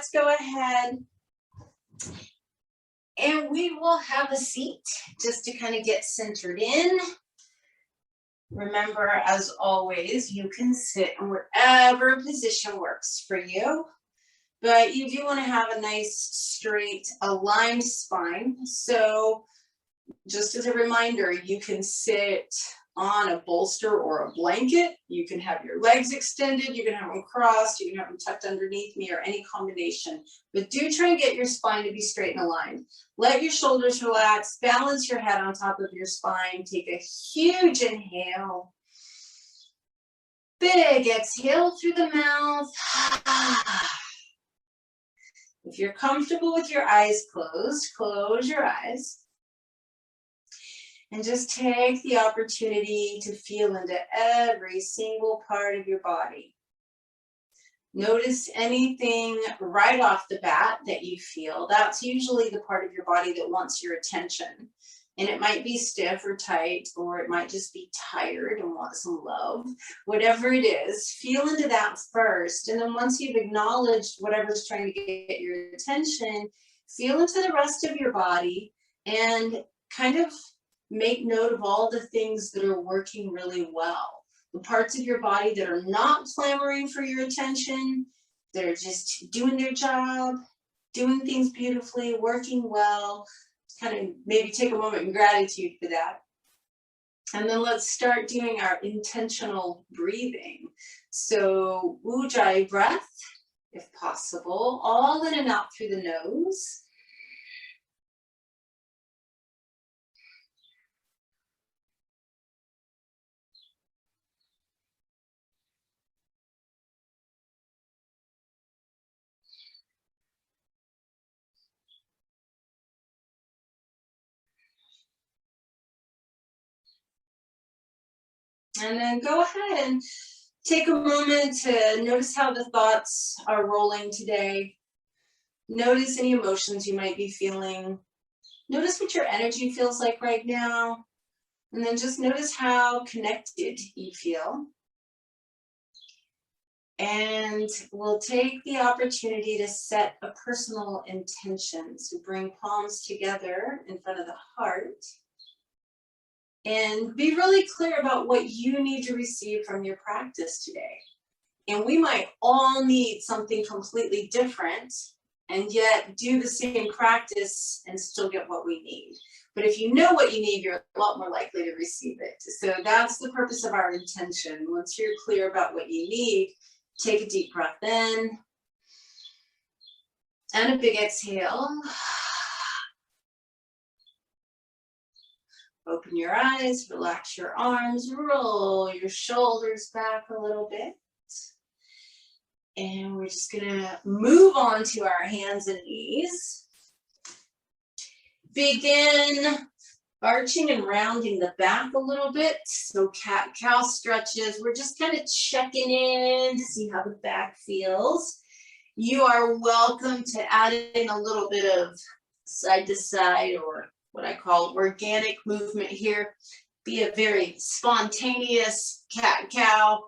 let's go ahead and we will have a seat just to kind of get centered in. Remember, as always, you can sit in whatever position works for you, but you do want to have a nice, straight, aligned spine. So just as a reminder, you can sit on a bolster or a blanket. You can have your legs extended, you can have them crossed, you can have them tucked underneath me, or any combination. But do try and get your spine to be straight and aligned. Let your shoulders relax, balance your head on top of your spine. Take a huge inhale. Big exhale through the mouth. If you're comfortable with your eyes closed, close your eyes. And just take the opportunity to feel into every single part of your body. Notice anything right off the bat that you feel. That's usually the part of your body that wants your attention. And it might be stiff or tight, or it might just be tired and want some love. Whatever it is, feel into that first. And then once you've acknowledged whatever's trying to get your attention, feel into the rest of your body and kind of make note of all the things that are working really well. The parts of your body that are not clamoring for your attention, that are just doing their job, doing things beautifully, working well. Kind of maybe take a moment in gratitude for that. And then let's start doing our intentional breathing. So Ujjayi breath, if possible, all in and out through the nose. And then go ahead and take a moment to notice how the thoughts are rolling today. Notice any emotions you might be feeling. Notice what your energy feels like right now. And then just notice how connected you feel. And we'll take the opportunity to set a personal intention. So bring palms together in front of the heart. And be really clear about what you need to receive from your practice today. And we might all need something completely different and yet do the same practice and still get what we need. But if you know what you need, you're a lot more likely to receive it. So that's the purpose of our intention. Once you're clear about what you need, take a deep breath in and a big exhale. Open your eyes, relax your arms, roll your shoulders back a little bit. And we're just gonna move on to our hands and knees. Begin arching and rounding the back a little bit. So cat-cow stretches. We're just kind of checking in to see how the back feels. You are welcome to add in a little bit of side to side, or what I call organic movement here. Be a very spontaneous cat-cow.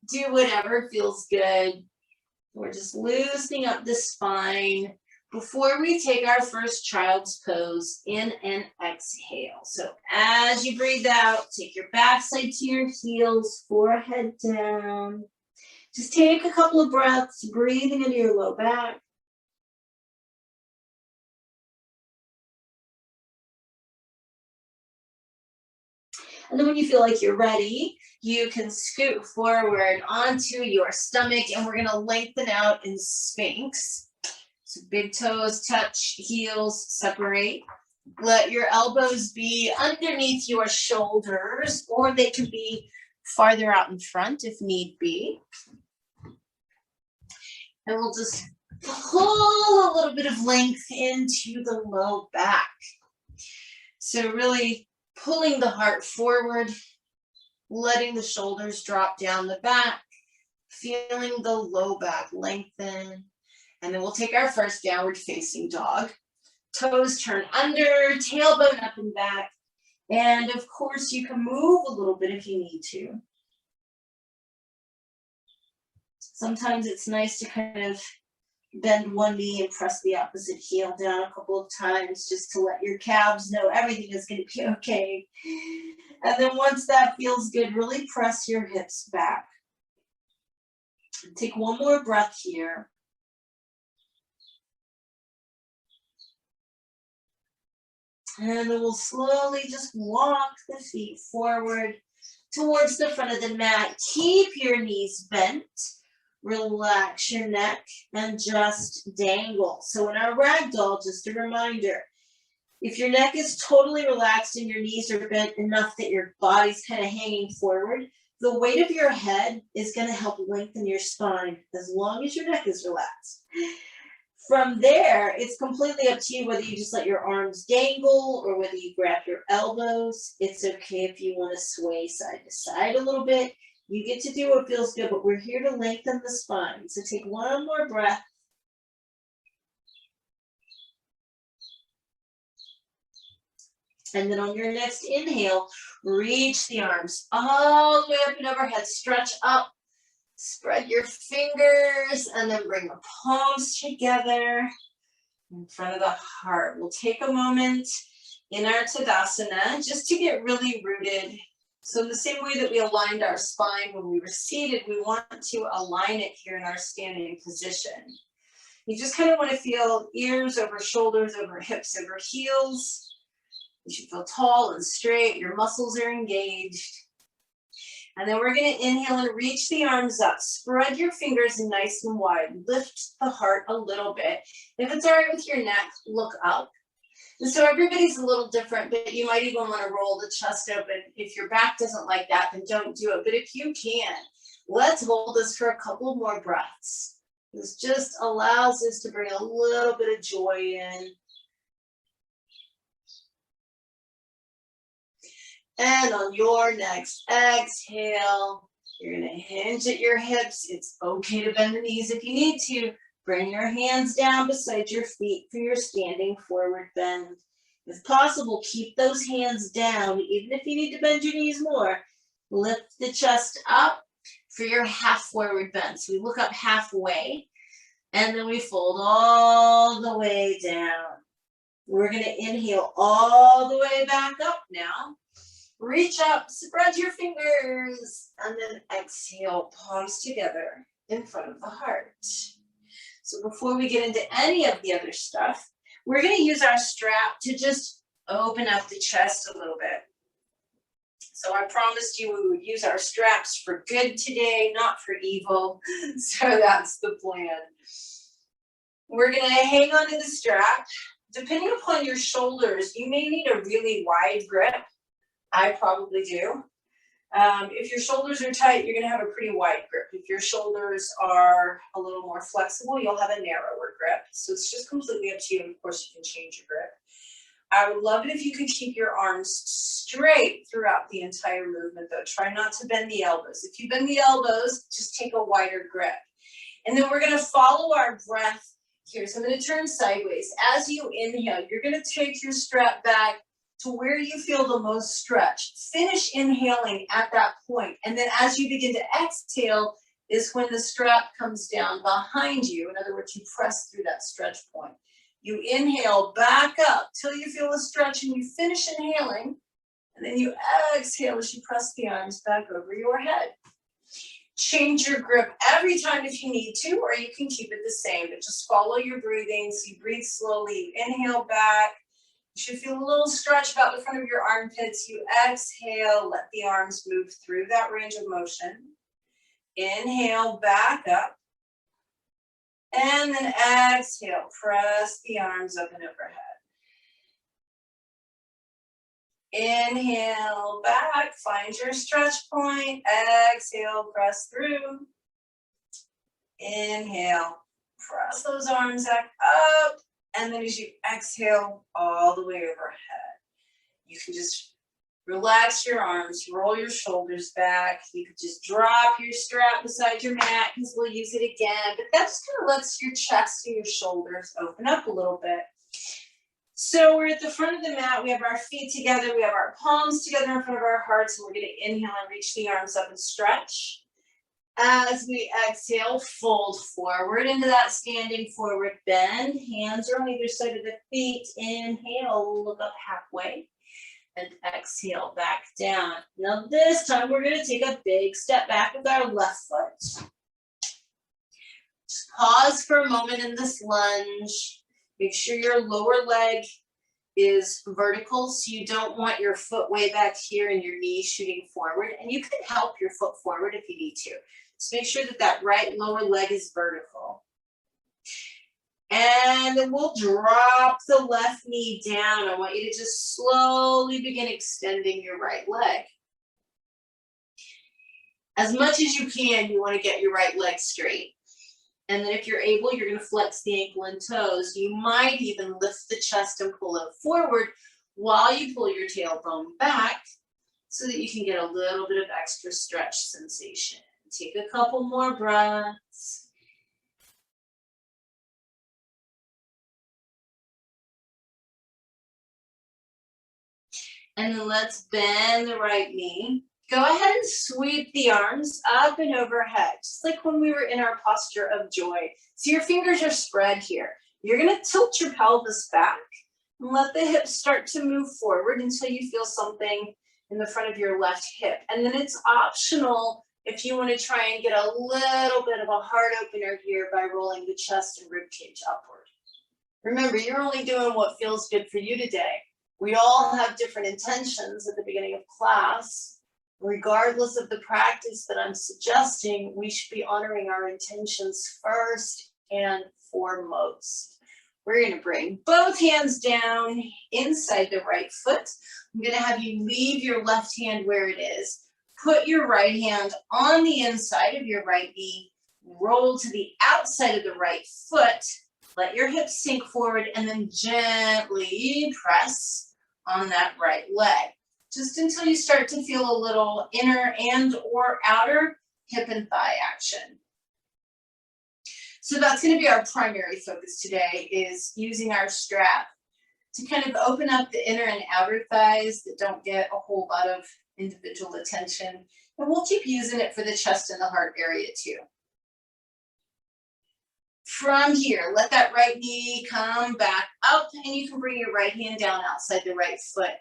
Do whatever feels good. We're just loosening up the spine before we take our first child's pose in an exhale. So as you breathe out, take your backside to your heels, forehead down. Just take a couple of breaths, breathing into your low back. And then when you feel like you're ready, you can scoot forward onto your stomach, and we're gonna lengthen out in Sphinx. So big toes touch, heels separate. Let your elbows be underneath your shoulders, or they can be farther out in front if need be. And we'll just pull a little bit of length into the low back. So really pulling the heart forward, letting the shoulders drop down the back, feeling the low back lengthen. And then we'll take our first downward facing dog. Toes turn under, tailbone up and back. And of course, you can move a little bit if you need to. Sometimes it's nice to kind of Bend one knee and press the opposite heel down a couple of times just to let your calves know everything is going to be okay. And then once that feels good, really press your hips back. Take one more breath here. And then we'll slowly just walk the feet forward towards the front of the mat. Keep your knees bent. Relax your neck and just dangle. So in our ragdoll, just a reminder, if your neck is totally relaxed and your knees are bent enough that your body's kind of hanging forward, the weight of your head is going to help lengthen your spine as long as your neck is relaxed. From there, it's completely up to you whether you just let your arms dangle or whether you grab your elbows. It's okay if you want to sway side to side a little bit. You get to do what feels good, but we're here to lengthen the spine. So take one more breath. And then on your next inhale, reach the arms all the way up and overhead. Stretch up, spread your fingers, and then bring the palms together in front of the heart. We'll take a moment in our Tadasana just to get really rooted. So in the same way that we aligned our spine when we were seated, we want to align it here in our standing position. You just kind of want to feel ears over shoulders, over hips, over heels. You should feel tall and straight. Your muscles are engaged. And then we're going to inhale and reach the arms up. Spread your fingers nice and wide. Lift the heart a little bit. If it's all right with your neck, look up. And so everybody's a little different, but you might even want to roll the chest open. If your back doesn't like that, then don't do it. But if you can, let's hold this for a couple more breaths. This just allows us to bring a little bit of joy in. And on your next exhale, you're going to hinge at your hips. It's okay to bend the knees if you need to. Bring your hands down beside your feet for your standing forward bend. If possible, keep those hands down, even if you need to bend your knees more. Lift the chest up for your half forward bend. So we look up halfway, and then we fold all the way down. We're going to inhale all the way back up now. Reach up, spread your fingers, and then exhale, palms together in front of the heart. So before we get into any of the other stuff, we're going to use our strap to just open up the chest a little bit. So I promised you we would use our straps for good today, not for evil. So that's the plan. We're going to hang onto the strap. Depending upon your shoulders, you may need a really wide grip. I probably do. If your shoulders are tight, you're going to have a pretty wide grip. If your shoulders are a little more flexible, you'll have a narrower grip. So it's just completely up to you. And of course, you can change your grip. I would love it if you could keep your arms straight throughout the entire movement, though. Try not to bend the elbows. If you bend the elbows, just take a wider grip. And then we're going to follow our breath here. So I'm going to turn sideways. As you inhale, you're going to take your strap back to where you feel the most stretch. Finish inhaling at that point. And then as you begin to exhale is when the strap comes down behind you. In other words, you press through that stretch point. You inhale back up till you feel a stretch and you finish inhaling. And then you exhale as you press the arms back over your head. Change your grip every time if you need to, or you can keep it the same, but just follow your breathing. So you breathe slowly, you inhale back. You should feel a little stretch about the front of your armpits. You exhale, let the arms move through that range of motion. Inhale, back up. And then exhale, press the arms up and overhead. Inhale, back, find your stretch point. Exhale, press through. Inhale, press those arms back up. And then as you exhale, all the way overhead. You can just relax your arms, roll your shoulders back. You could just drop your strap beside your mat because we'll use it again. But that just kind of lets your chest and your shoulders open up a little bit. So we're at the front of the mat. We have our feet together. We have our palms together in front of our hearts. And we're going to inhale and reach the arms up and stretch. As we exhale, fold forward into that standing forward bend. Hands are on either side of the feet. Inhale, look up halfway. And exhale, back down. Now this time we're going to take a big step back with our left foot. Just pause for a moment in this lunge. Make sure your lower leg is vertical, so you don't want your foot way back here and your knees shooting forward. And you can help your foot forward if you need to. Just make sure that that right lower leg is vertical. And then we'll drop the left knee down. I want you to just slowly begin extending your right leg. As much as you can, you want to get your right leg straight. And then if you're able, you're going to flex the ankle and toes. You might even lift the chest and pull it forward while you pull your tailbone back so that you can get a little bit of extra stretch sensation. Take a couple more breaths. And then let's bend the right knee. Go ahead and sweep the arms up and overhead, just like when we were in our posture of joy. So your fingers are spread here. You're going to tilt your pelvis back and let the hips start to move forward until you feel something in the front of your left hip. And then it's optional if you want to try and get a little bit of a heart opener here by rolling the chest and rib cage upward. Remember, you're only doing what feels good for you today. We all have different intentions at the beginning of class. Regardless of the practice that I'm suggesting, we should be honoring our intentions first and foremost. We're going to bring both hands down inside the right foot. I'm going to have you leave your left hand where it is. Put your right hand on the inside of your right knee. Roll to the outside of the right foot. Let your hips sink forward and then gently press on that right leg. Just until you start to feel a little inner and or outer hip and thigh action. So that's going to be our primary focus today, is using our strap to kind of open up the inner and outer thighs that don't get a whole lot of individual attention. And we'll keep using it for the chest and the heart area too. From here, let that right knee come back up and you can bring your right hand down outside the right foot.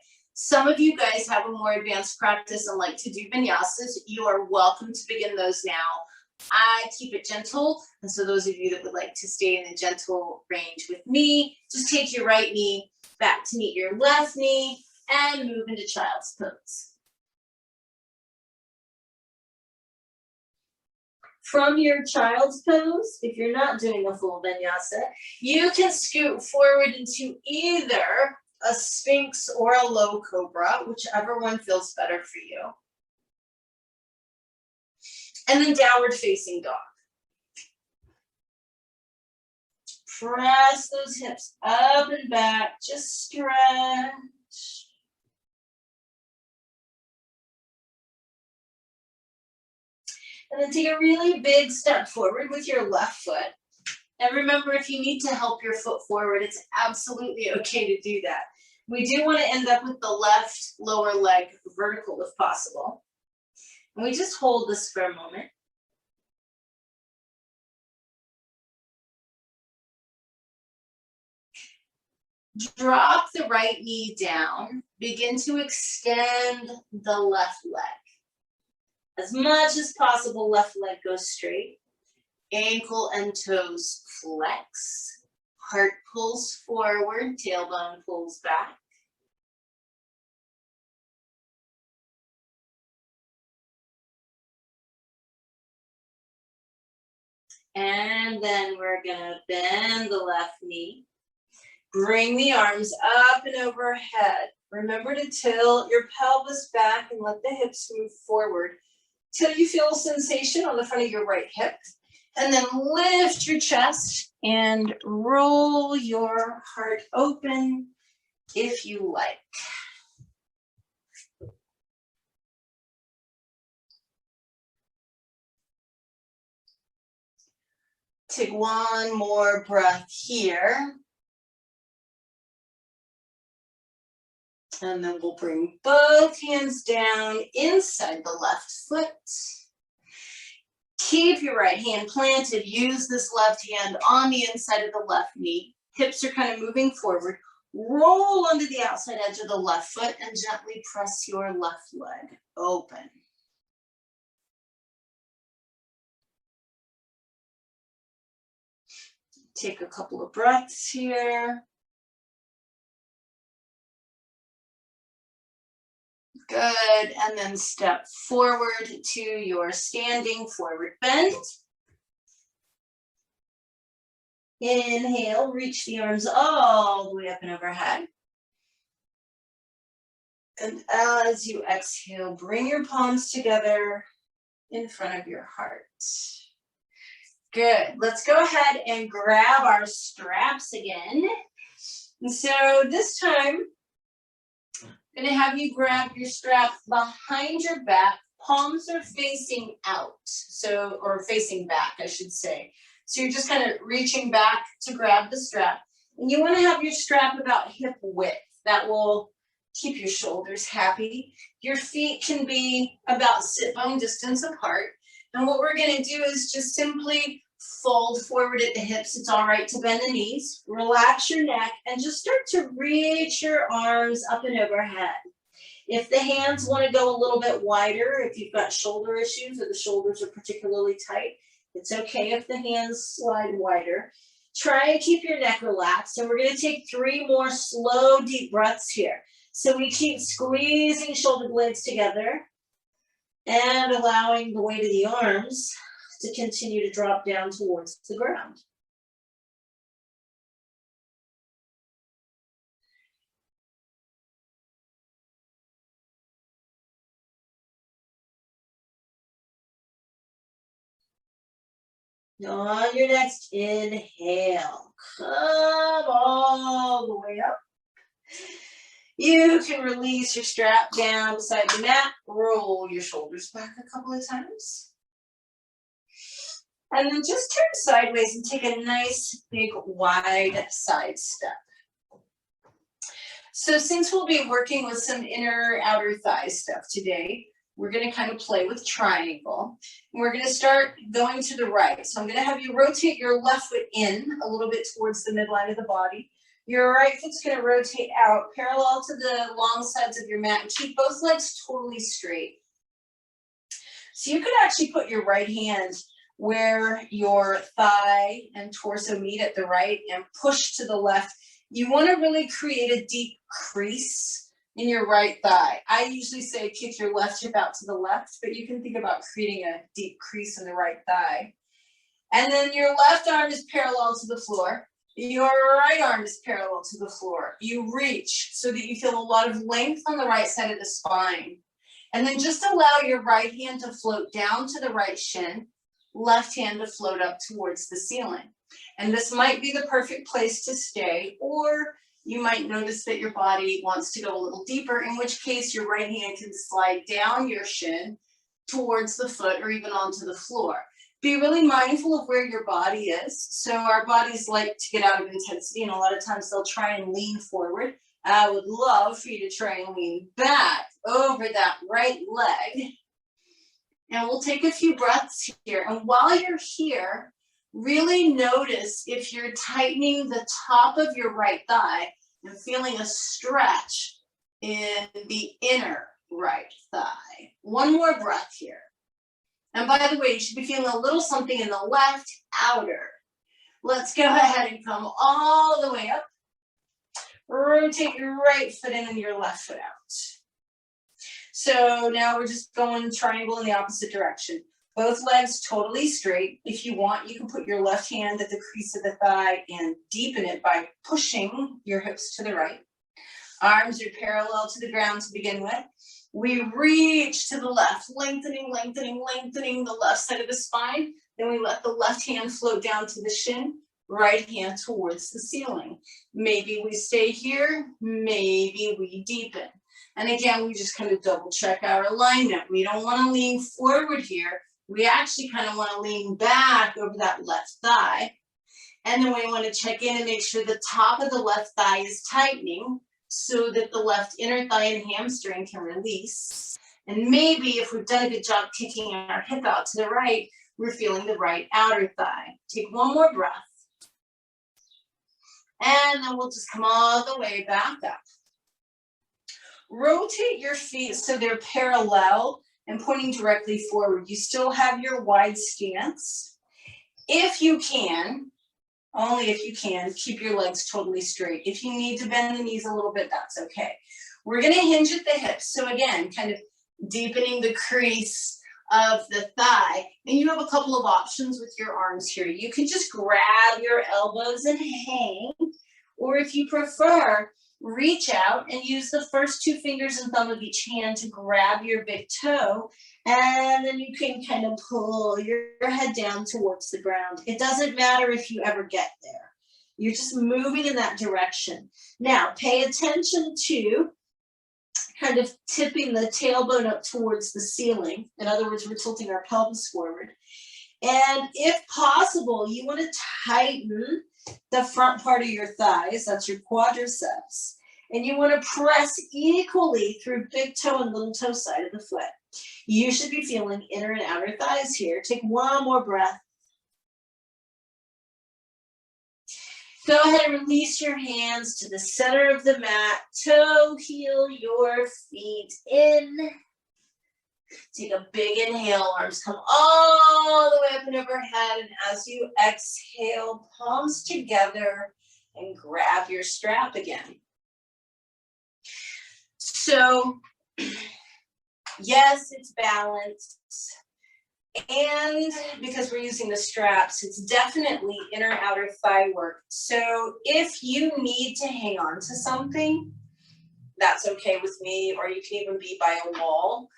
Some of you guys have a more advanced practice and like to do vinyasas. You are welcome to begin those now. I keep it gentle, and so those of you that would like to stay in a gentle range with me, just take your right knee back to meet your left knee and move into child's pose. From your child's pose, if you're not doing a full vinyasa, you can scoot forward into either a sphinx or a low cobra, whichever one feels better for you. And then downward facing dog. Press those hips up and back, just stretch. And then take a really big step forward with your left foot. And remember, if you need to help your foot forward, it's absolutely okay to do that. We do want to end up with the left lower leg vertical if possible. And we just hold this for a moment. Drop the right knee down. Begin to extend the left leg. As much as possible, left leg goes straight. Ankle and toes flex. Heart pulls forward, tailbone pulls back. And then we're gonna bend the left knee. Bring the arms up and overhead. Remember to tilt your pelvis back and let the hips move forward till you feel a sensation on the front of your right hip. And then lift your chest and roll your heart open if you like. Take one more breath here. And then we'll bring both hands down inside the left foot. Keep your right hand planted. Use this left hand on the inside of the left knee. Hips are kind of moving forward. Roll onto the outside edge of the left foot and gently press your left leg open. Take a couple of breaths here. Good, and then step forward to your standing forward bend. Inhale, reach the arms all the way up and overhead. And as you exhale, bring your palms together in front of your heart. Good, let's go ahead and grab our straps again. And so this time, I'm gonna have you grab your strap behind your back, palms are facing out, or facing back, I should say. So you're just kind of reaching back to grab the strap. And you wanna have your strap about hip width. That will keep your shoulders happy. Your feet can be about sit bone distance apart. And what we're gonna do is just simply fold forward at the hips. It's all right to bend the knees, relax your neck, and just start to reach your arms up and overhead. If the hands want to go a little bit wider, if you've got shoulder issues or the shoulders are particularly tight, it's okay if the hands slide wider. Try and keep your neck relaxed, and we're going to take 3 more slow, deep breaths here. So we keep squeezing shoulder blades together and allowing the weight of the arms to continue to drop down towards the ground. On your next inhale, come all the way up. You can release your strap down beside the mat, roll your shoulders back a couple of times. And then just turn sideways and take a nice big wide side step. So since we'll be working with some inner outer thigh stuff today, we're going to kind of play with triangle. And we're going to start going to the right. So I'm going to have you rotate your left foot in a little bit towards the midline of the body. Your right foot's going to rotate out parallel to the long sides of your mat and keep both legs totally straight. So you could actually put your right hand where your thigh and torso meet at the right and push to the left. You want to really create a deep crease in your right thigh. I usually say kick your left hip out to the left, but you can think about creating a deep crease in the right thigh. And then your left arm is parallel to the floor. Your right arm is parallel to the floor. You reach so that you feel a lot of length on the right side of the spine. And then just allow your right hand to float down to the right shin, left hand to float up towards the ceiling. And this might be the perfect place to stay, or you might notice that your body wants to go a little deeper, in which case your right hand can slide down your shin towards the foot or even onto the floor. Be really mindful of where your body is. So our bodies like to get out of intensity, and a lot of times they'll try and lean forward. I would love for you to try and lean back over that right leg. And we'll take a few breaths here. And while you're here, really notice if you're tightening the top of your right thigh and feeling a stretch in the inner right thigh. One more breath here. And by the way, you should be feeling a little something in the left outer. Let's go ahead and come all the way up. Rotate your right foot in and your left foot out. So now we're just going triangle in the opposite direction. Both legs totally straight. If you want, you can put your left hand at the crease of the thigh and deepen it by pushing your hips to the right. Arms are parallel to the ground to begin with. We reach to the left, lengthening, lengthening, lengthening the left side of the spine. Then we let the left hand float down to the shin, right hand towards the ceiling. Maybe we stay here, maybe we deepen. And again, we just kind of double check our alignment. We don't want to lean forward here. We actually kind of want to lean back over that left thigh. And then we want to check in and make sure the top of the left thigh is tightening so that the left inner thigh and hamstring can release. And maybe if we've done a good job kicking our hip out to the right, we're feeling the right outer thigh. Take one more breath. And then we'll just come all the way back up. Rotate your feet so they're parallel and pointing directly forward. You still have your wide stance. If you can, only if you can, keep your legs totally straight. If you need to bend the knees a little bit, that's okay. We're gonna hinge at the hips. So again, kind of deepening the crease of the thigh. And you have a couple of options with your arms here. You can just grab your elbows and hang, or if you prefer, reach out and use the first two fingers and thumb of each hand to grab your big toe, and then you can kind of pull your head down towards the ground. It doesn't matter if you ever get there. You're just moving in that direction. Now, pay attention to kind of tipping the tailbone up towards the ceiling. In other words, we're tilting our pelvis forward. And if possible, you want to tighten the front part of your thighs, that's your quadriceps. And you want to press equally through big toe and little toe side of the foot. You should be feeling inner and outer thighs here. Take one more breath. Go ahead and release your hands to the center of the mat. Toe heel your feet in. Take a big inhale, arms come all the way up and overhead. And as you exhale, palms together and grab your strap again. So, yes, it's balance. And because we're using the straps, it's definitely inner outer thigh work. So if you need to hang on to something, that's okay with me, or you can even be by a wall,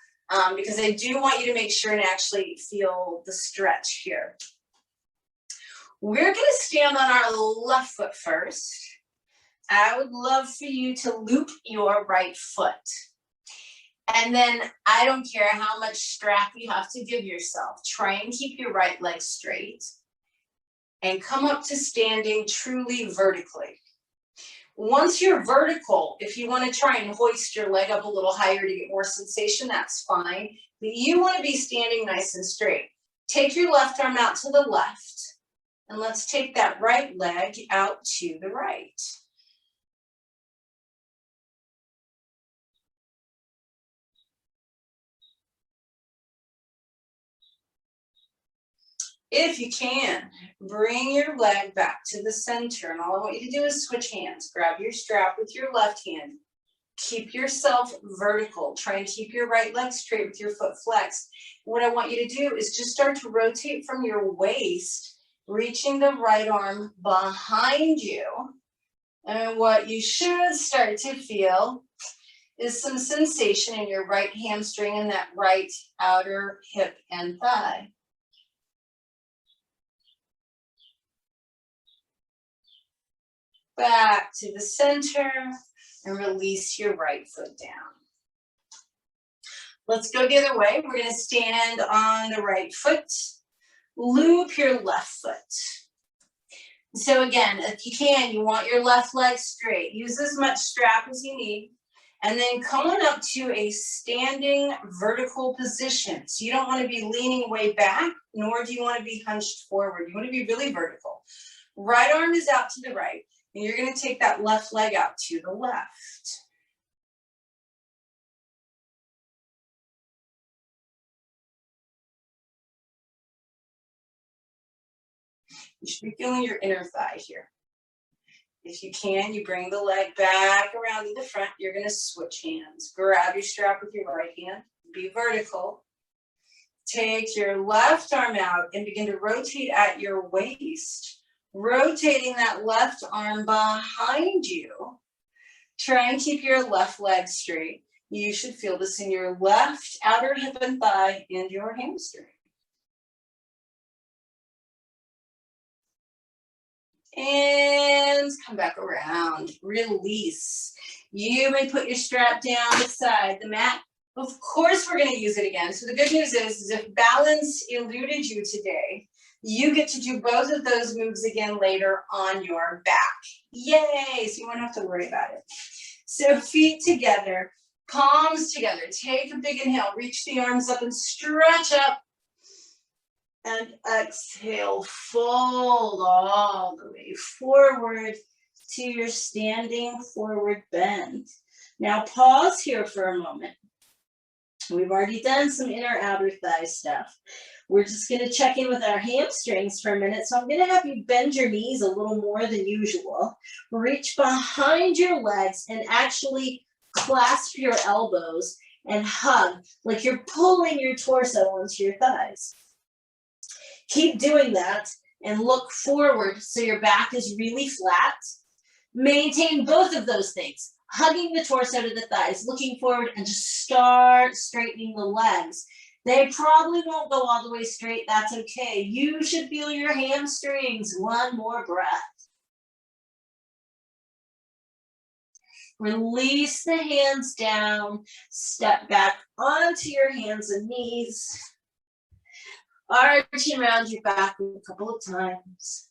because I do want you to make sure and actually feel the stretch here. We're gonna stand on our left foot first. I would love for you to loop your right foot. And then I don't care how much strap you have to give yourself. Try and keep your right leg straight and come up to standing truly vertically. Once you're vertical, if you want to try and hoist your leg up a little higher to get more sensation, that's fine. But you want to be standing nice and straight. Take your left arm out to the left, and let's take that right leg out to the right. If you can, bring your leg back to the center, and all I want you to do is switch hands. Grab your strap with your left hand. Keep yourself vertical. Try and keep your right leg straight with your foot flexed. What I want you to do is just start to rotate from your waist, reaching the right arm behind you. And what you should start to feel is some sensation in your right hamstring and that right outer hip and thigh. Back to the center and release your right foot down. Let's go the other way. We're going to stand on the right foot. Loop your left foot. So again, if you can, you want your left leg straight. Use as much strap as you need. And then come on up to a standing vertical position. So you don't want to be leaning way back, nor do you want to be hunched forward. You want to be really vertical. Right arm is out to the right. And you're going to take that left leg out to the left. You should be feeling your inner thigh here. If you can, you bring the leg back around to the front. You're going to switch hands. Grab your strap with your right hand. Be vertical. Take your left arm out and begin to rotate at your waist. Rotating that left arm behind you. Try and keep your left leg straight. You should feel this in your left outer hip and thigh and your hamstring. And come back around. Release. You may put your strap down beside the mat. Of course, we're going to use it again. So the good news is if balance eluded you today, you get to do both of those moves again later on your back. Yay! So you won't have to worry about it. So feet together, palms together. Take a big inhale. Reach the arms up and stretch up. And exhale, fold all the way forward to your standing forward bend. Now pause here for a moment. We've already done some inner outer thigh stuff. We're just going to check in with our hamstrings for a minute. So I'm going to have you bend your knees a little more than usual. Reach behind your legs and actually clasp your elbows and hug like you're pulling your torso onto your thighs. Keep doing that and look forward so your back is really flat. Maintain both of those things. Hugging the torso to the thighs, looking forward, and just start straightening the legs. They probably won't go all the way straight. That's okay. You should feel your hamstrings. One more breath. Release the hands down. Step back onto your hands and knees. Arching around your back a couple of times.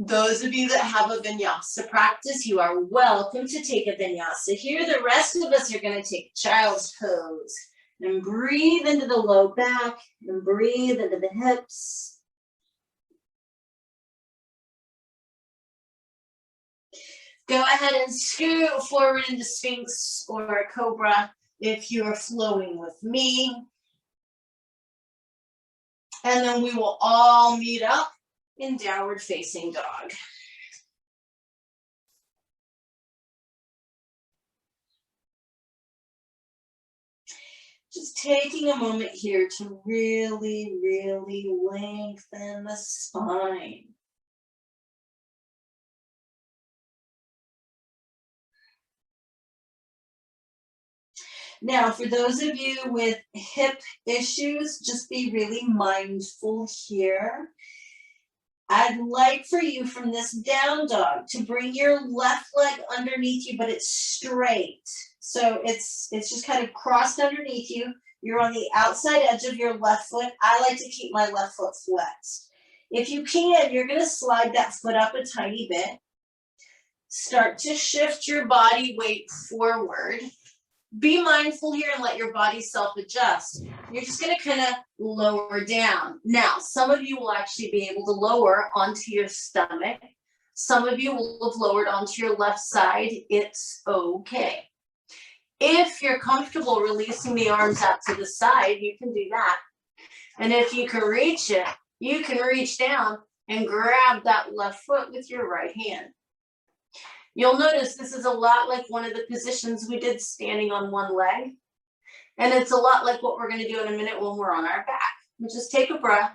Those of you that have a vinyasa practice, you are welcome to take a vinyasa. Here, the rest of us are going to take child's pose. And breathe into the low back and breathe into the hips. Go ahead and scoot forward into Sphinx or Cobra if you are flowing with me. And then we will all meet up in downward facing dog. Just taking a moment here to really, really lengthen the spine. Now, for those of you with hip issues, just be really mindful here. I'd like for you from this down dog to bring your left leg underneath you, but it's straight. So it's just kind of crossed underneath you. You're on the outside edge of your left foot. I like to keep my left foot flexed. If you can, you're going to slide that foot up a tiny bit. Start to shift your body weight forward. Be mindful here and let your body self-adjust. You're just going to kind of lower down. Now, some of you will actually be able to lower onto your stomach. Some of you will have lowered onto your left side. It's okay. If you're comfortable releasing the arms out to the side, you can do that. And if you can reach it, you can reach down and grab that left foot with your right hand. You'll notice this is a lot like one of the positions we did standing on one leg. And it's a lot like what we're going to do in a minute when we're on our back. We'll just take a breath.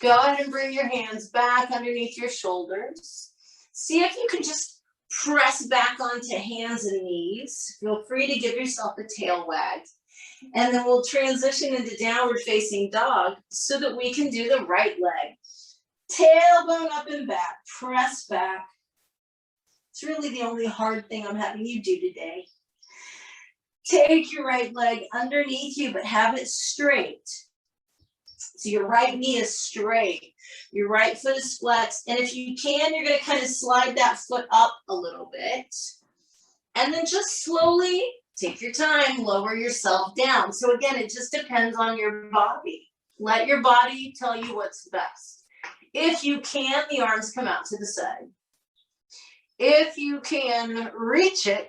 Go ahead and bring your hands back underneath your shoulders. See if you can just press back onto hands and knees. Feel free to give yourself a tail wag. And then we'll transition into downward facing dog so that we can do the right leg. Tailbone up and back, press back. It's really the only hard thing I'm having you do today. Take your right leg underneath you, but have it straight. So your right knee is straight. Your right foot is flexed. And if you can, you're going to kind of slide that foot up a little bit. And then just slowly, take your time, lower yourself down. So again, it just depends on your body. Let your body tell you what's best. If you can, the arms come out to the side. If you can reach it,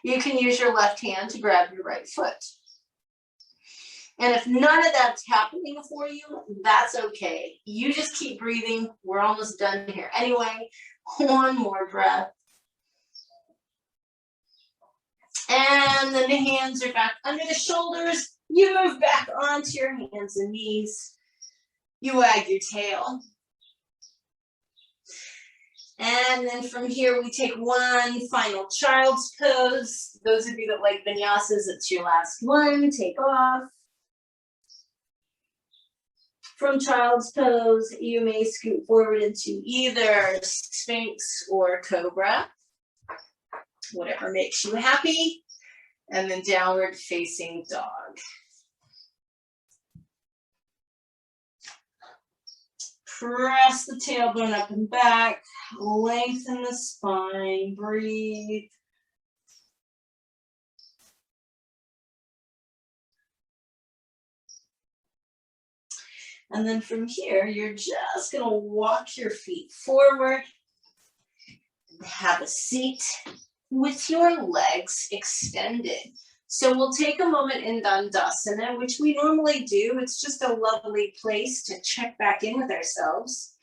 you can use your left hand to grab your right foot. And if none of that's happening for you, that's okay. You just keep breathing. We're almost done here. Anyway, one more breath. And then the hands are back under the shoulders. You move back onto your hands and knees. You wag your tail. And then from here, we take one final child's pose. Those of you that like vinyasas, it's your last one. Take off. From child's pose, you may scoot forward into either Sphinx or Cobra. Whatever makes you happy. And then downward facing dog. Press the tailbone up and back. Lengthen the spine. Breathe. And then from here, you're just gonna walk your feet forward, have a seat with your legs extended. So we'll take a moment in Dandasana, which we normally do. It's just a lovely place to check back in with ourselves.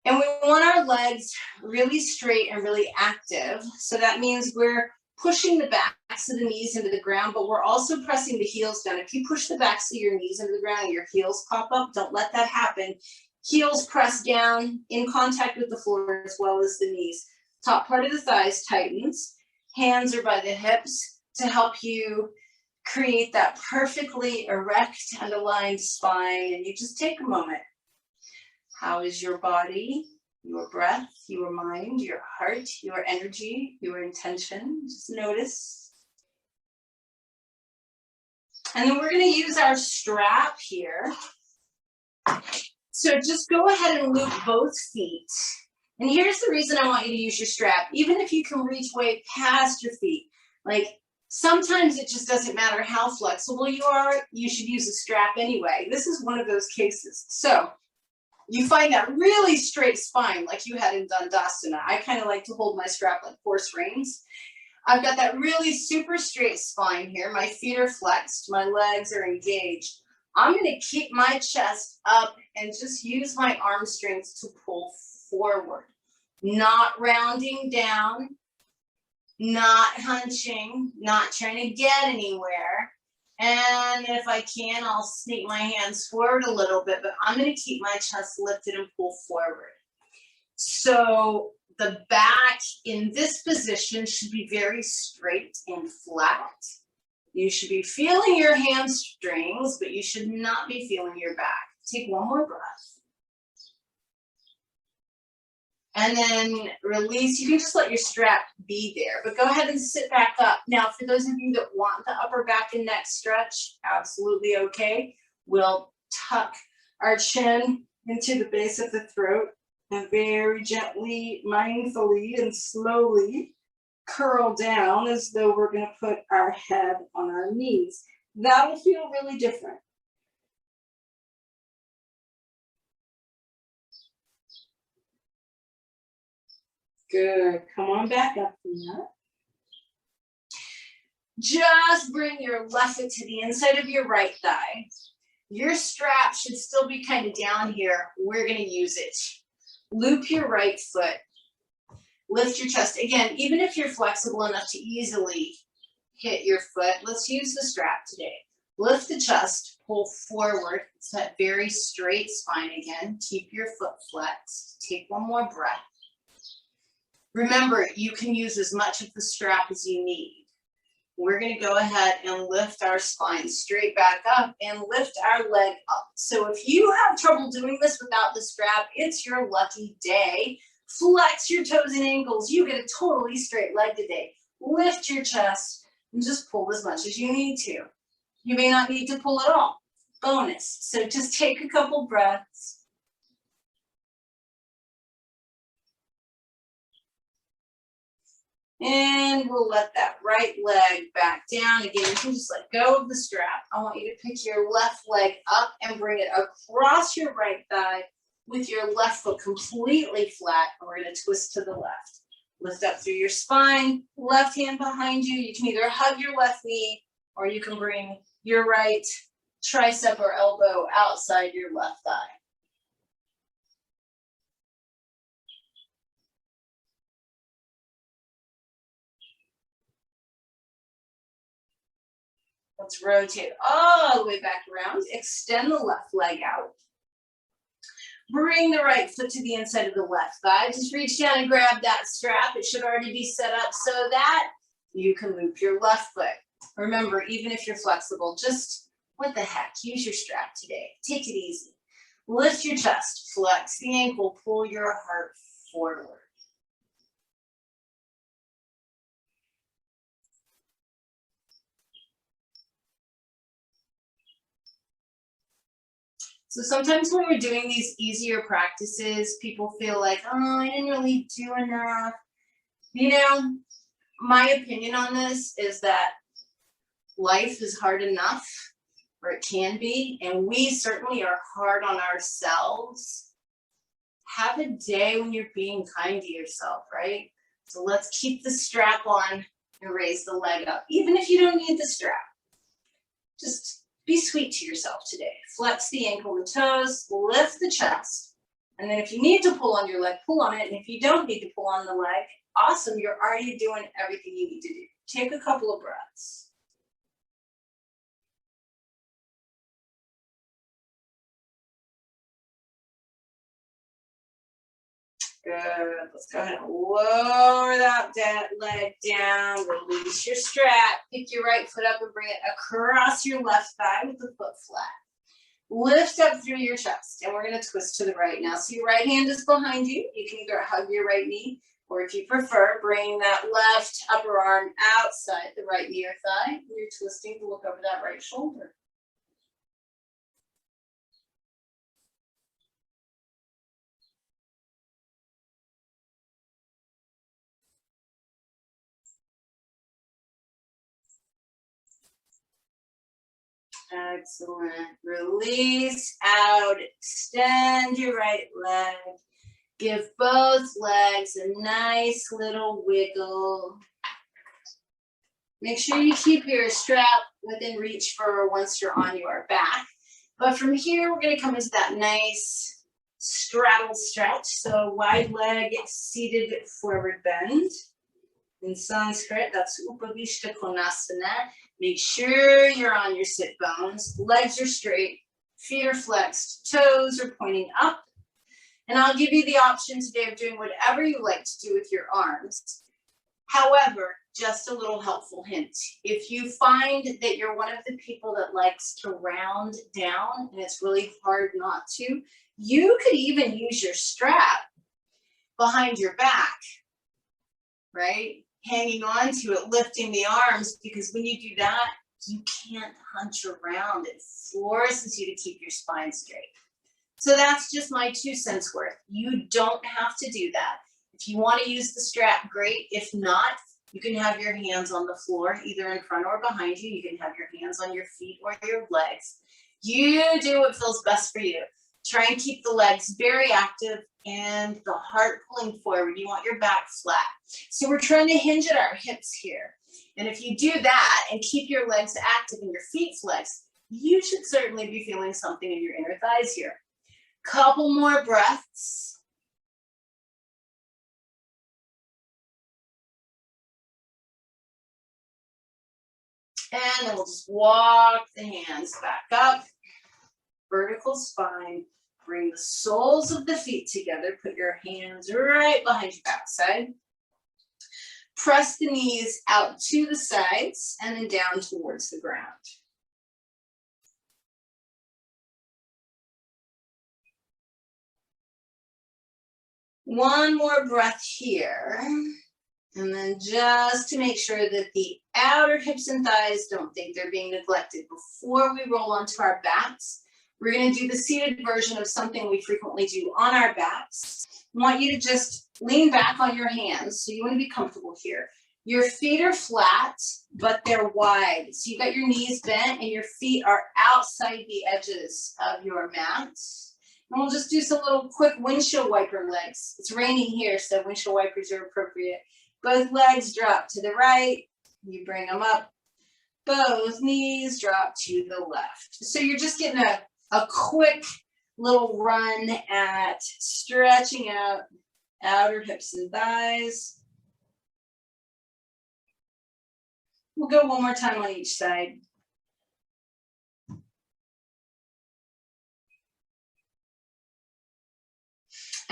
And we want our legs really straight and really active. So that means we're pushing the backs of the knees into the ground, but we're also pressing the heels down. If you push the backs of your knees into the ground and your heels pop up, don't let that happen. Heels press down in contact with the floor as well as the knees. Top part of the thighs tightens. Hands are by the hips to help you create that perfectly erect and aligned spine. And you just take a moment. How is your body, your breath, your mind, your heart, your energy, your intention? Just notice. And then we're going to use our strap here. So just go ahead and loop both feet. And here's the reason I want you to use your strap. Even if you can reach way past your feet, like sometimes it just doesn't matter how flexible you are, you should use a strap anyway. This is one of those cases. So you find that really straight spine like you had in Dandasana. I kind of like to hold my strap like horse reins. I've got that really super straight spine here. My feet are flexed, my legs are engaged. I'm going to keep my chest up and just use my arm strength to pull forward, not rounding down, not hunching, not trying to get anywhere. And if I can, I'll sneak my hands forward a little bit, but I'm going to keep my chest lifted and pull forward. So the back in this position should be very straight and flat. You should be feeling your hamstrings, but you should not be feeling your back. Take one more breath. And then release. You can just let your strap be there, but go ahead and sit back up. Now, for those of you that want the upper back and neck stretch, absolutely okay. We'll tuck our chin into the base of the throat and very gently, mindfully, and slowly curl down as though we're going to put our head on our knees. That'll feel really different. Good. Come on back up from that. Just bring your left foot to the inside of your right thigh. Your strap should still be kind of down here. We're going to use it. Loop your right foot. Lift your chest. Again, even if you're flexible enough to easily hit your foot, let's use the strap today. Lift the chest, pull forward. It's that very straight spine again. Keep your foot flexed. Take one more breath. Remember, you can use as much of the strap as you need. We're going to go ahead and lift our spine straight back up and lift our leg up. So if you have trouble doing this without the strap, it's your lucky day. Flex your toes and ankles. You get a totally straight leg today. Lift your chest and just pull as much as you need to. You may not need to pull at all. Bonus. So just take a couple breaths. And we'll let that right leg back down. Again, you can just let go of the strap. I want you to pick your left leg up and bring it across your right thigh with your left foot completely flat. And we're going to twist to the left. Lift up through your spine, left hand behind you. You can either hug your left knee or you can bring your right tricep or elbow outside your left thigh. Let's rotate all the way back around. Extend the left leg out. Bring the right foot to the inside of the left thigh. Just reach down and grab that strap. It should already be set up so that you can loop your left foot. Remember, even if you're flexible, just what the heck, use your strap today. Take it easy. Lift your chest, flex the ankle, pull your heart forward. So sometimes when we're doing these easier practices, people feel like, oh, I didn't really do enough. You know, my opinion on this is that life is hard enough. or it can be, and we certainly are hard on ourselves. Have a day when you're being kind to yourself, right? So let's keep the strap on and raise the leg up, even if you don't need the strap. Just be sweet to yourself today. Flex the ankle and toes, lift the chest. And then if you need to pull on your leg, pull on it. And if you don't need to pull on the leg, awesome, you're already doing everything you need to do. Take a couple of breaths. Good. Let's go ahead and lower that leg down. Release your strap. Pick your right foot up and bring it across your left thigh with the foot flat. Lift up through your chest, and we're going to twist to the right now. So your right hand is behind you. You can either hug your right knee, or if you prefer, bring that left upper arm outside the right knee or thigh. You're twisting to look over that right shoulder. Excellent. Release out, extend your right leg. Give both legs a nice little wiggle. Make sure you keep your strap within reach for once you're on your back. But from here, we're going to come into that nice straddle stretch. So wide leg, seated forward bend. In Sanskrit, that's Upavishta Konasana. Make sure you're on your sit bones. Legs are straight, feet are flexed, toes are pointing up. And I'll give you the option today of doing whatever you like to do with your arms. However, just a little helpful hint. If you find that you're one of the people that likes to round down and it's really hard not to, you could even use your strap behind your back, right? Hanging on to it, lifting the arms, because when you do that, you can't hunch around. It forces you to keep your spine straight. So that's just my 2 cents worth. You don't have to do that. If you want to use the strap, great. If not, you can have your hands on the floor, either in front or behind you. You can have your hands on your feet or your legs. You do what feels best for you. Try and keep the legs very active and the heart pulling forward. You want your back flat. So we're trying to hinge at our hips here. And if you do that and keep your legs active and your feet flexed, you should certainly be feeling something in your inner thighs here. Couple more breaths. And then we'll just walk the hands back up. Vertical spine. Bring the soles of the feet together. Put your hands right behind your backside. Press the knees out to the sides and then down towards the ground. One more breath here. And then just to make sure that the outer hips and thighs don't think they're being neglected before we roll onto our backs, we're going to do the seated version of something we frequently do on our backs. I want you to just lean back on your hands. So you want to be comfortable here. Your feet are flat, but they're wide. So you got your knees bent and your feet are outside the edges of your mat. And we'll just do some little quick windshield wiper legs. It's raining here, so windshield wipers are appropriate. Both legs drop to the right. You bring them up. Both knees drop to the left. So you're just getting a quick little run at stretching out outer hips and thighs. We'll go one more time on each side.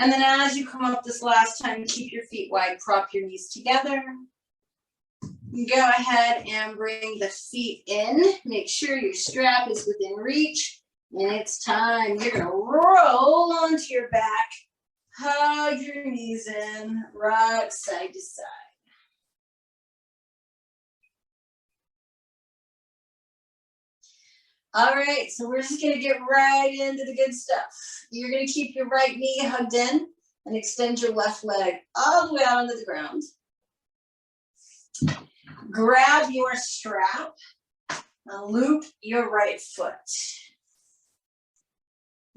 And then as you come up this last time, keep your feet wide, prop your knees together. Go ahead and bring the feet in. Make sure your strap is within reach. And it's time. You're going to roll onto your back. Hug your knees in, rock side to side. All right, so we're just going to get right into the good stuff. You're going to keep your right knee hugged in and extend your left leg all the way out onto the ground. Grab your strap. Now loop your right foot.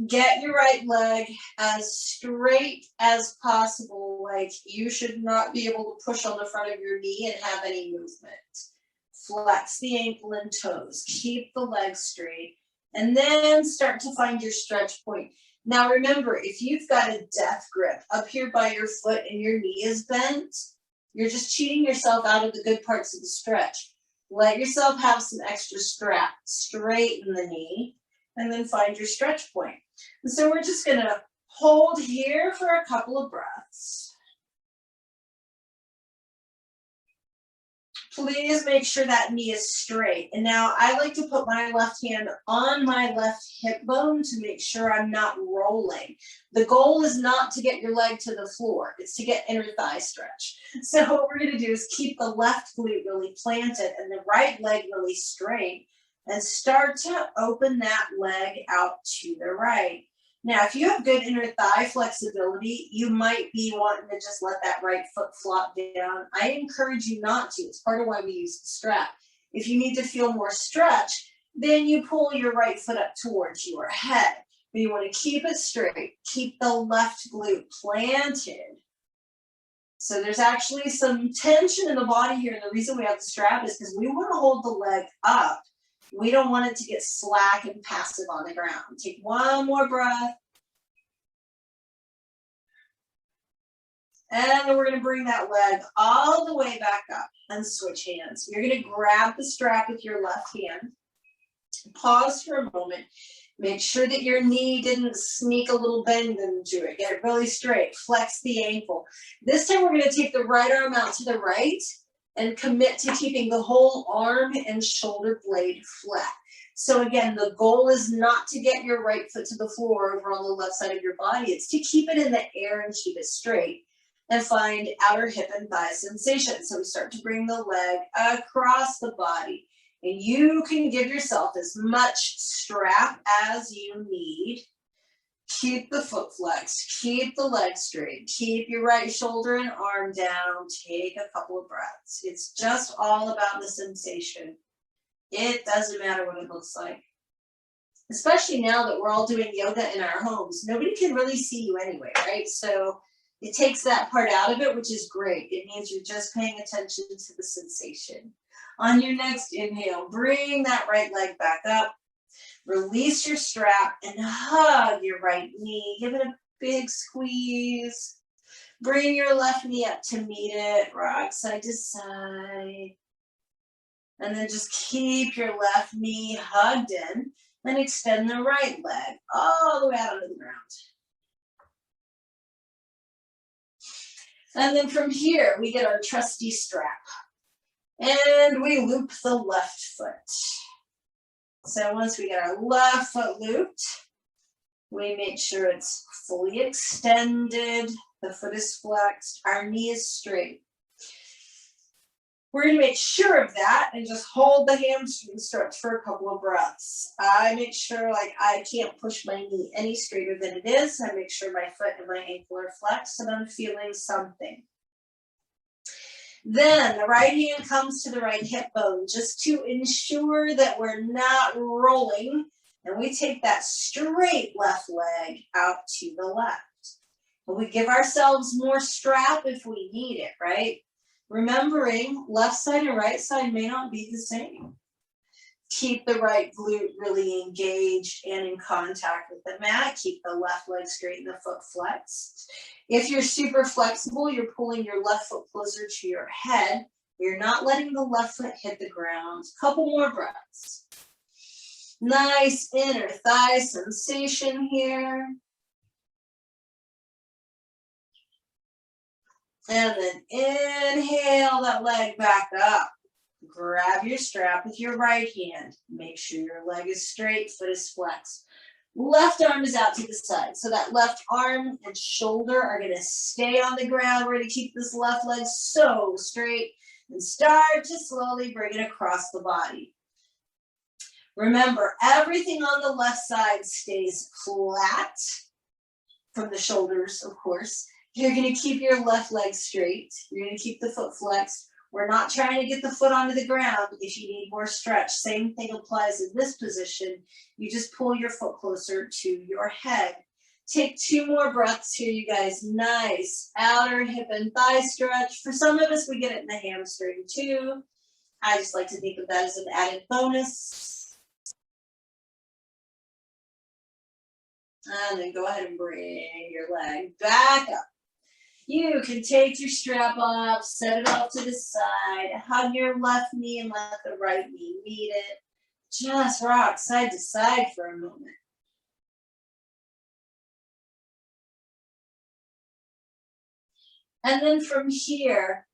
Get your right leg as straight as possible, like you should not be able to push on the front of your knee and have any movement. Flex the ankle and toes, keep the leg straight, and then start to find your stretch point. Now remember, if you've got a death grip up here by your foot and your knee is bent, you're just cheating yourself out of the good parts of the stretch. Let yourself have some extra strap, straighten the knee, and then find your stretch point. And so we're just gonna hold here for a couple of breaths. Please make sure that knee is straight. And now I like to put my left hand on my left hip bone to make sure I'm not rolling. The goal is not to get your leg to the floor, it's to get inner thigh stretch. So what we're gonna do is keep the left glute really planted and the right leg really straight and start to open that leg out to the right. Now, if you have good inner thigh flexibility, you might be wanting to just let that right foot flop down. I encourage you not to. It's part of why we use the strap. If you need to feel more stretch, then you pull your right foot up towards your head. But you want to keep it straight. Keep the left glute planted. So there's actually some tension in the body here. And the reason we have the strap is because we want to hold the leg up. We don't want it to get slack and passive on the ground. Take one more breath. And then we're going to bring that leg all the way back up and switch hands. You're going to grab the strap with your left hand. Pause for a moment. Make sure that your knee didn't sneak a little bend into it. Get it really straight. Flex the ankle. This time we're going to take the right arm out to the right and commit to keeping the whole arm and shoulder blade flat. So again, the goal is not to get your right foot to the floor over on the left side of your body. It's to keep it in the air and keep it straight and find outer hip and thigh sensation. So we start to bring the leg across the body. And you can give yourself as much strap as you need. Keep the foot flexed, keep the leg straight, keep your right shoulder and arm down, take a couple of breaths. It's just all about the sensation. It doesn't matter what it looks like. Especially now that we're all doing yoga in our homes, nobody can really see you anyway, right? So it takes that part out of it, which is great. It means you're just paying attention to the sensation. On your next inhale, bring that right leg back up. Release your strap and hug your right knee. Give it a big squeeze. Bring your left knee up to meet it. Rock side to side. And then just keep your left knee hugged in and extend the right leg all the way out onto the ground. And then from here, we get our trusty strap. And we loop the left foot. So once we get our left foot looped, we make sure it's fully extended, the foot is flexed, our knee is straight. We're going to make sure of that and just hold the hamstring stretch for a couple of breaths. I make sure like I can't push my knee any straighter than it is. I make sure my foot and my ankle are flexed and I'm feeling something. Then the right hand comes to the right hip bone just to ensure that we're not rolling. And we take that straight left leg out to the left. And we give ourselves more strap if we need it, right? Remembering left side and right side may not be the same. Keep the right glute really engaged and in contact with the mat. Keep the left leg straight and the foot flexed. If you're super flexible, you're pulling your left foot closer to your head. You're not letting the left foot hit the ground. Couple more breaths. Nice inner thigh sensation here. And then inhale that leg back up. Grab your strap with your right hand. Make sure your leg is straight, foot is flexed. Left arm is out to the side. So that left arm and shoulder are going to stay on the ground. We're going to keep this left leg so straight and start to slowly bring it across the body. Remember, everything on the left side stays flat from the shoulders, of course. You're going to keep your left leg straight. You're going to keep the foot flexed. We're not trying to get the foot onto the ground. If you need more stretch, same thing applies in this position. You just pull your foot closer to your head. Take 2 more breaths here, you guys. Nice outer hip and thigh stretch. For some of us, we get it in the hamstring too. I just like to think of that as an added bonus. And then go ahead and bring your leg back up. You can take your strap off, set it off to the side, hug your left knee and let the right knee meet it. Just rock side to side for a moment. And then from here,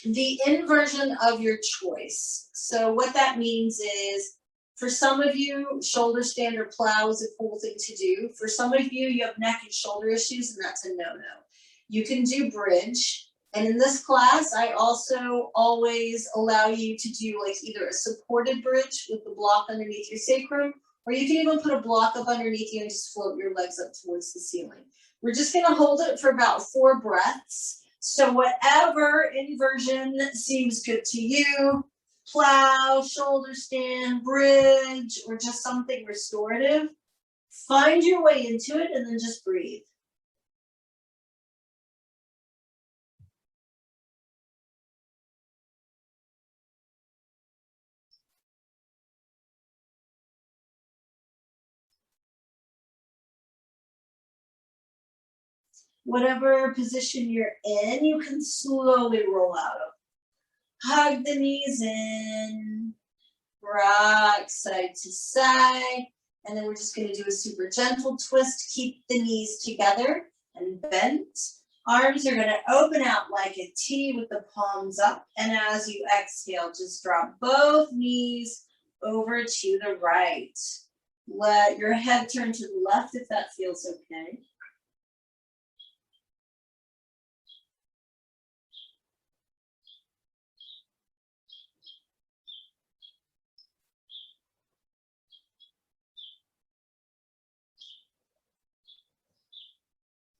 the inversion of your choice. So what that means is, for some of you, shoulder stand or plow is a cool thing to do. For some of you, you have neck and shoulder issues, and that's a no-no. You can do bridge. And in this class, I also always allow you to do like either a supported bridge with the block underneath your sacrum, or you can even put a block up underneath you and just float your legs up towards the ceiling. We're just gonna hold it for about 4 breaths. So whatever inversion seems good to you, plow, shoulder stand, bridge, or just something restorative, find your way into it and then just breathe. Whatever position you're in, you can slowly roll out of. Hug the knees in, rock side to side, and then we're just going to do a super gentle twist. Keep the knees together and bent. Arms are going to open out like a T with the palms up, and as you exhale, just drop both knees over to the right. Let your head turn to the left if that feels okay.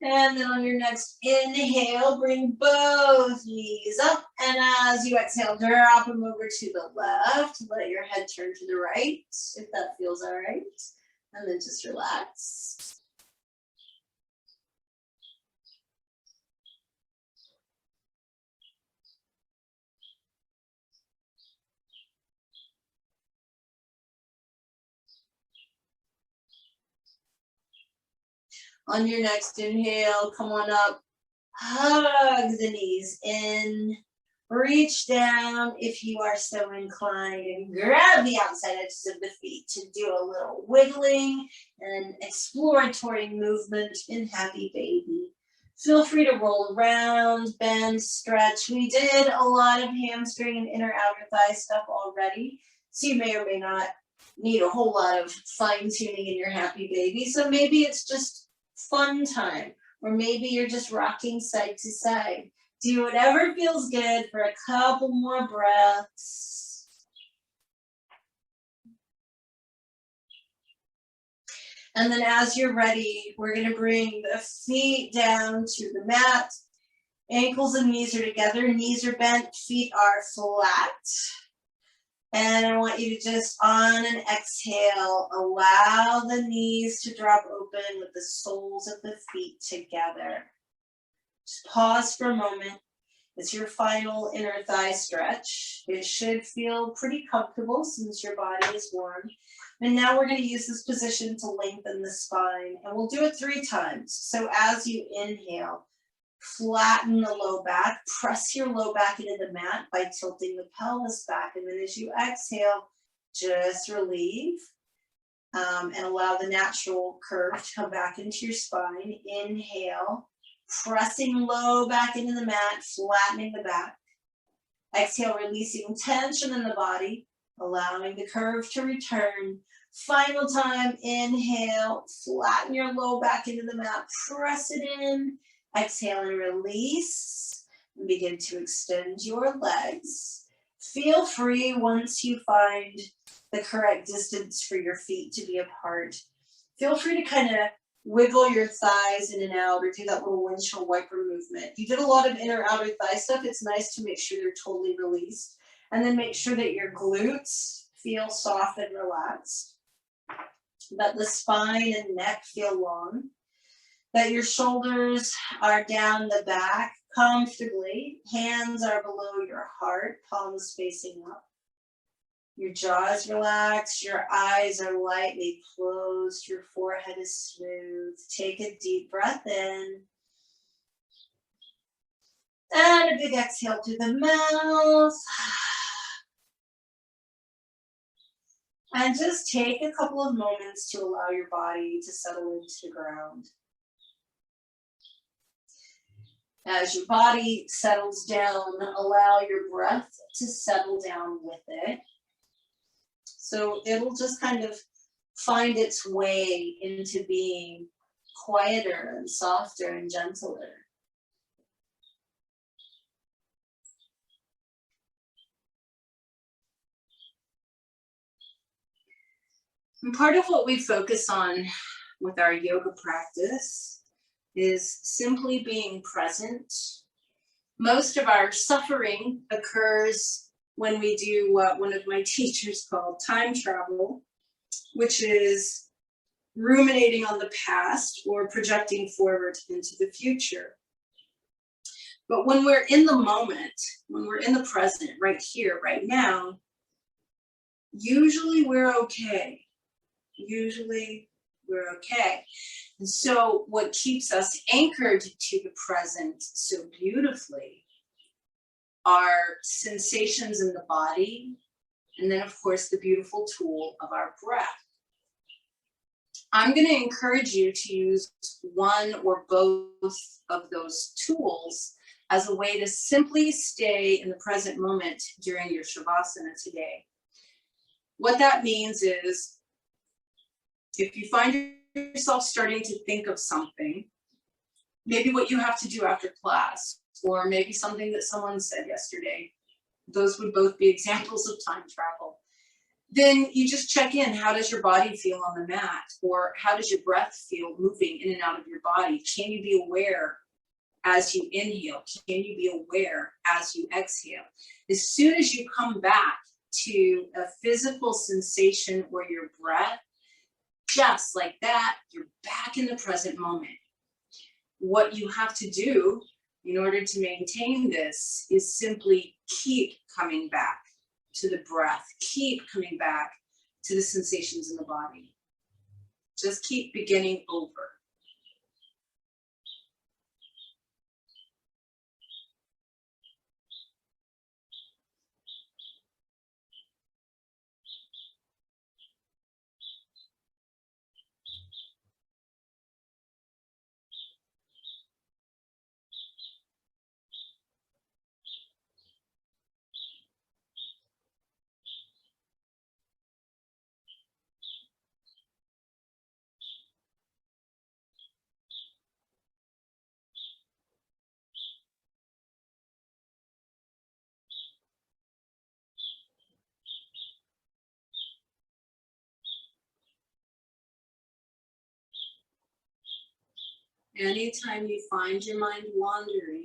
And then on your next inhale, bring both knees up. And as you exhale, drop them over to the left. Let your head turn to the right, if that feels all right. And then just relax. On your next inhale, come on up, hug the knees in, reach down if you are so inclined, and grab the outside edges of the feet to do a little wiggling and exploratory movement in Happy Baby. Feel free to roll around, bend, stretch. We did a lot of hamstring and inner outer thigh stuff already, so you may or may not need a whole lot of fine tuning in your Happy Baby. So maybe it's just fun time, or maybe you're just rocking side to side. Do whatever feels good for a couple more breaths. And then as you're ready, we're going to bring the feet down to the mat. Ankles and knees are together, knees are bent, feet are flat. And I want you to just, on an exhale, allow the knees to drop open with the soles of the feet together. Just pause for a moment. It's your final inner thigh stretch. It should feel pretty comfortable since your body is warm. And now we're going to use this position to lengthen the spine. And we'll do it 3 times. So as you inhale, flatten the low back, press your low back into the mat by tilting the pelvis back. And then as you exhale, just relieve and allow the natural curve to come back into your spine. Inhale, pressing low back into the mat, flattening the back. Exhale, releasing tension in the body, allowing the curve to return. Final time, inhale, flatten your low back into the mat, press it in. Exhale and release, and begin to extend your legs. Feel free once you find the correct distance for your feet to be apart. Feel free to kind of Wiggle your thighs in and out, or do that little windshield wiper movement. You did a lot of inner outer thigh stuff. It's nice to make sure they're totally released. And then make sure that your glutes feel soft and relaxed. That the spine and neck feel long. That your shoulders are down the back comfortably. Hands are below your heart, palms facing up. Your jaw is relaxed, your eyes are lightly closed, your forehead is smooth. Take a deep breath in. And a big exhale through the mouth. And just take a couple of moments to allow your body to settle into the ground. As your body settles down, allow your breath to settle down with it. So it'll just kind of find its way into being quieter and softer and gentler. And part of what we focus on with our yoga practice is simply being present. Most of our suffering occurs when we do what one of my teachers called time travel, which is ruminating on the past or projecting forward into the future. But when we're in the moment, when we're in the present, right here, right now, usually we're okay. Usually we're okay. And so what keeps us anchored to the present so beautifully are sensations in the body, and then of course the beautiful tool of our breath. I'm going to encourage you to use one or both of those tools as a way to simply stay in the present moment during your Shavasana today. What that means is, if you find yourself starting to think of something, maybe what you have to do after class, or maybe something that someone said yesterday, those would both be examples of time travel. Then you just check in. How does your body feel on the mat? Or how does your breath feel moving in and out of your body? Can you be aware as you inhale? Can you be aware as you exhale? As soon as you come back to a physical sensation or your breath, just like that, you're back in the present moment. What you have to do in order to maintain this is simply keep coming back to the breath, keep coming back to the sensations in the body. Just keep beginning over. Anytime you find your mind wandering,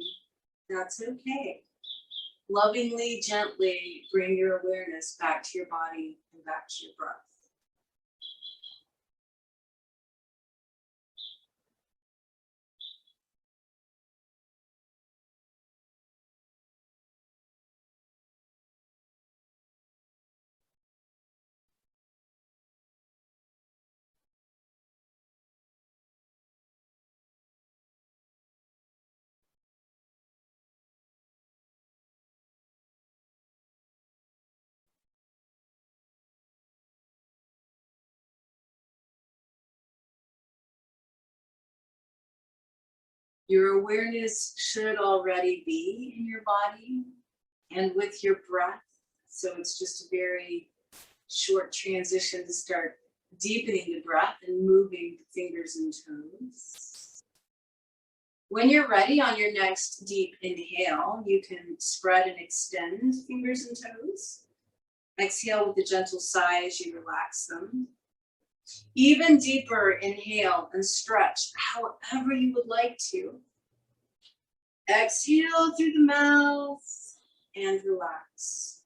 that's okay. Lovingly, gently bring your awareness back to your body and back to your breath. Your awareness should already be in your body and with your breath. So it's just a very short transition to start deepening the breath and moving the fingers and toes. When you're ready on your next deep inhale, you can spread and extend fingers and toes. Exhale with a gentle sigh as you relax them. Even deeper, inhale and stretch however you would like to. Exhale through the mouth and relax.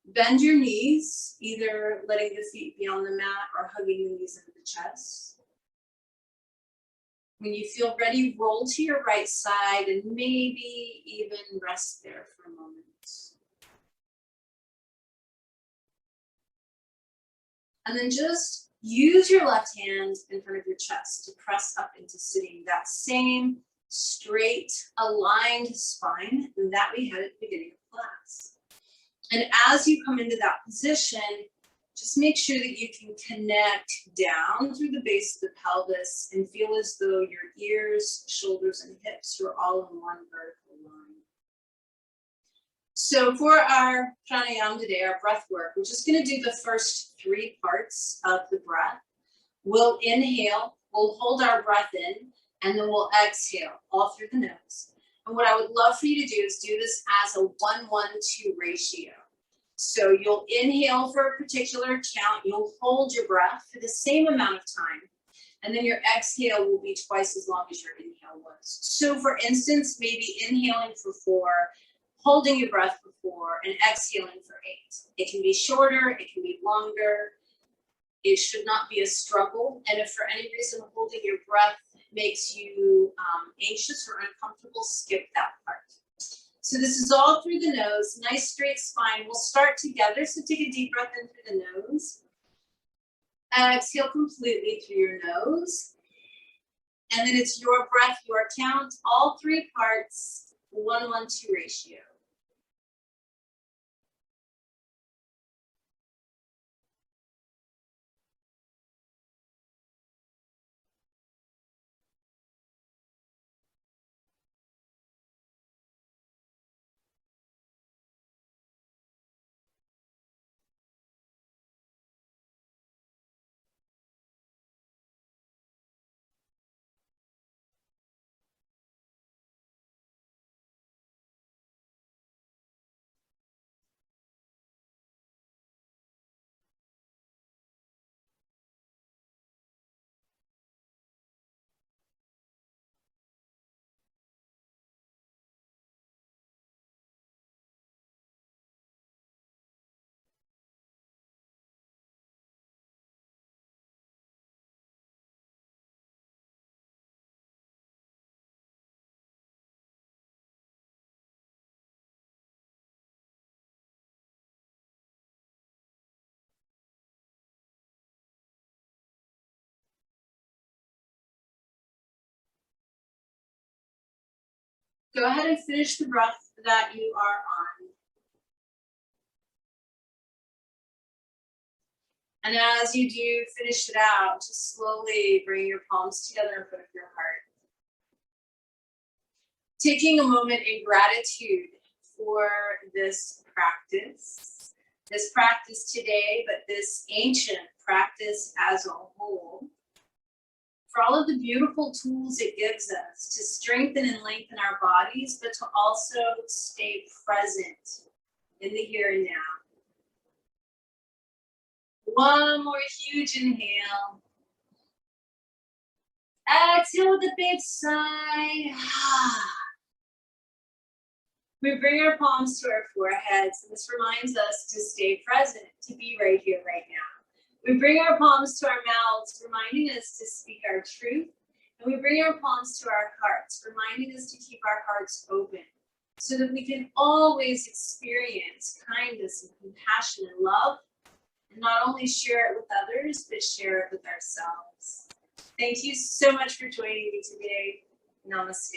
Bend your knees, either letting the feet be on the mat or hugging the knees into the chest. When you feel ready, roll to your right side and maybe even rest there for a moment. And then just use your left hand in front of your chest to press up into sitting, that same straight, aligned spine that we had at the beginning of class. And as you come into that position, just make sure that you can connect down through the base of the pelvis and feel as though your ears, shoulders, and hips are all in one vertical line. So for our pranayama today, our breath work, we're just going to do the first 3 parts of the breath. We'll inhale, we'll hold our breath in, and then we'll exhale all through the nose. And what I would love for you to do is do this as a 1-1-2 ratio. So you'll inhale for a particular count, you'll hold your breath for the same amount of time, and then your exhale will be twice as long as your inhale was. So for instance, maybe inhaling for 4, holding your breath for 4, and exhaling for 8. It can be shorter, it can be longer. It should not be a struggle. And if for any reason holding your breath makes you anxious or uncomfortable, skip that part. So this is all through the nose, nice straight spine. We'll start together. So take a deep breath in through the nose. Exhale completely through your nose. And then it's your breath, your count, all 3 parts, 1-1-2 ratio. Go ahead and finish the breath that you are on. And as you do finish it out, just slowly bring your palms together in front of your heart. Taking a moment in gratitude for this practice today, but this ancient practice as a whole, for all of the beautiful tools it gives us to strengthen and lengthen our bodies, but to also stay present in the here and now. One more huge inhale. Exhale with a big sigh. We bring our palms to our foreheads, and this reminds us to stay present, to be right here, right now. We bring our palms to our mouths, reminding us to speak our truth. And we bring our palms to our hearts, reminding us to keep our hearts open so that we can always experience kindness and compassion and love, and not only share it with others, but share it with ourselves. Thank you so much for joining me today. Namaste.